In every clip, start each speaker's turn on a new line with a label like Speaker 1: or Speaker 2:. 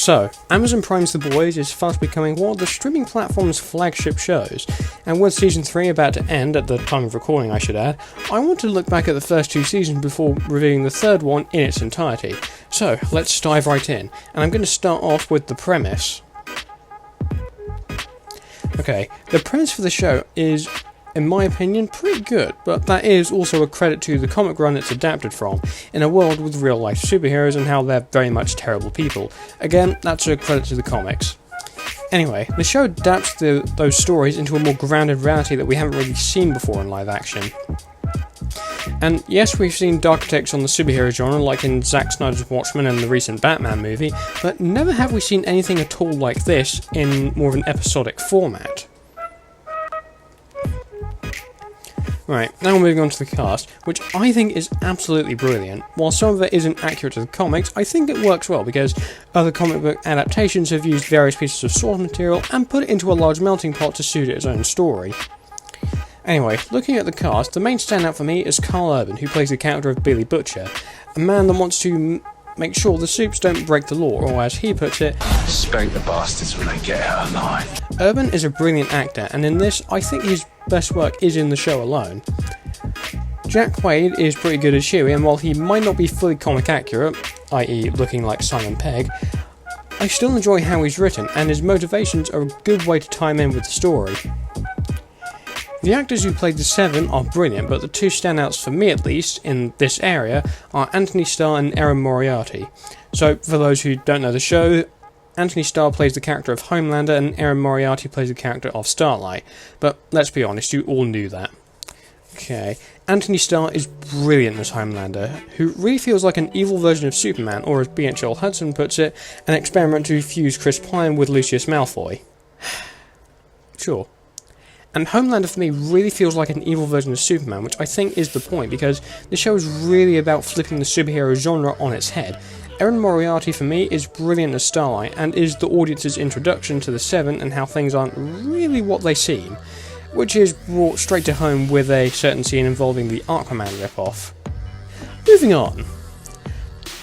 Speaker 1: So, Amazon Prime's The Boys is fast becoming one of the streaming platform's flagship shows, and with Season 3 about to end at the time of recording I should add, I want to look back at the first 2 seasons before reviewing the third one in its entirety. So, let's dive right in, and I'm going to start off with the premise. Okay, the premise for the show is, in my opinion, pretty good, but that is also a credit to the comic run it's adapted from, in a world with real-life superheroes and how they're very much terrible people. Again, that's a credit to the comics. Anyway, the show adapts those stories into a more grounded reality that we haven't really seen before in live action. And yes, we've seen darker takes on the superhero genre, like in Zack Snyder's Watchmen and the recent Batman movie, but never have we seen anything at all like this in more of an episodic format. Right, now we're moving on to the cast, which I think is absolutely brilliant. While some of it isn't accurate to the comics, I think it works well because other comic book adaptations have used various pieces of source material and put it into a large melting pot to suit its own story. Anyway, looking at the cast, the main standout for me is Karl Urban, who plays the character of Billy Butcher, a man that wants to make sure the Supes don't break the law, or as he puts it,
Speaker 2: spank the bastards when they get out of line.
Speaker 1: Urban is a brilliant actor, and in this, I think his best work is in the show alone. Jack Quaid is pretty good as Huey, and while he might not be fully comic accurate, i.e. looking like Simon Pegg, I still enjoy how he's written, and his motivations are a good way to tie him in with the story. The actors who played the Seven are brilliant, but the 2 standouts for me at least, in this area, are Anthony Starr and Erin Moriarty. So, for those who don't know the show, Anthony Starr plays the character of Homelander and Erin Moriarty plays the character of Starlight. But let's be honest, you all knew that. Okay, Anthony Starr is brilliant as Homelander, who really feels like an evil version of Superman, or as B.H.L. Hudson puts it, an experiment to fuse Chris Pine with Lucius Malfoy. Sure. And Homelander for me really feels like an evil version of Superman, which I think is the point, because the show is really about flipping the superhero genre on its head. Erin Moriarty for me is brilliant as Starlight, and is the audience's introduction to the Seven and how things aren't really what they seem, which is brought straight to home with a certain scene involving the Aquaman ripoff. Moving on.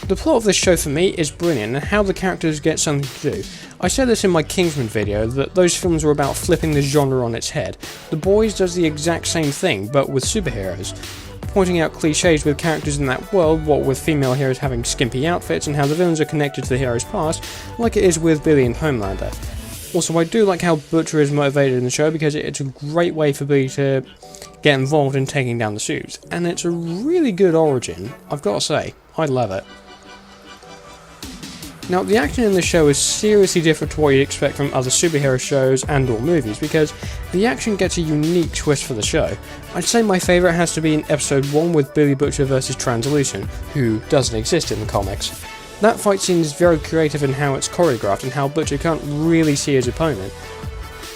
Speaker 1: The plot of this show for me is brilliant, and how the characters get something to do. I said this in my Kingsman video, that those films were about flipping the genre on its head. The Boys does the exact same thing, but with superheroes, pointing out cliches with characters in that world, what with female heroes having skimpy outfits, and how the villains are connected to the hero's past, like it is with Billy and Homelander. Also, I do like how Butcher is motivated in the show, because it's a great way for Billy to get involved in taking down the Supes, and it's a really good origin, I've got to say, I love it. Now, the action in the show is seriously different to what you'd expect from other superhero shows and or movies, because the action gets a unique twist for the show. I'd say my favourite has to be in episode 1 with Billy Butcher vs Translucent, who doesn't exist in the comics. That fight scene is very creative in how it's choreographed and how Butcher can't really see his opponent,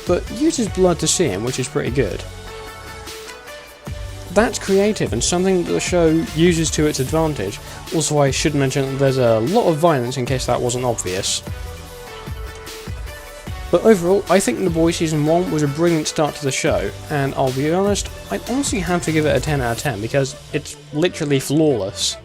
Speaker 1: but uses blood to see him, which is pretty good. That's creative and something that the show uses to its advantage. Also, I should mention that there's a lot of violence in case that wasn't obvious. But overall, I think The Boys Season 1 was a brilliant start to the show, and I'll be honest, I'd honestly have to give it a 10 out of 10 because it's literally flawless.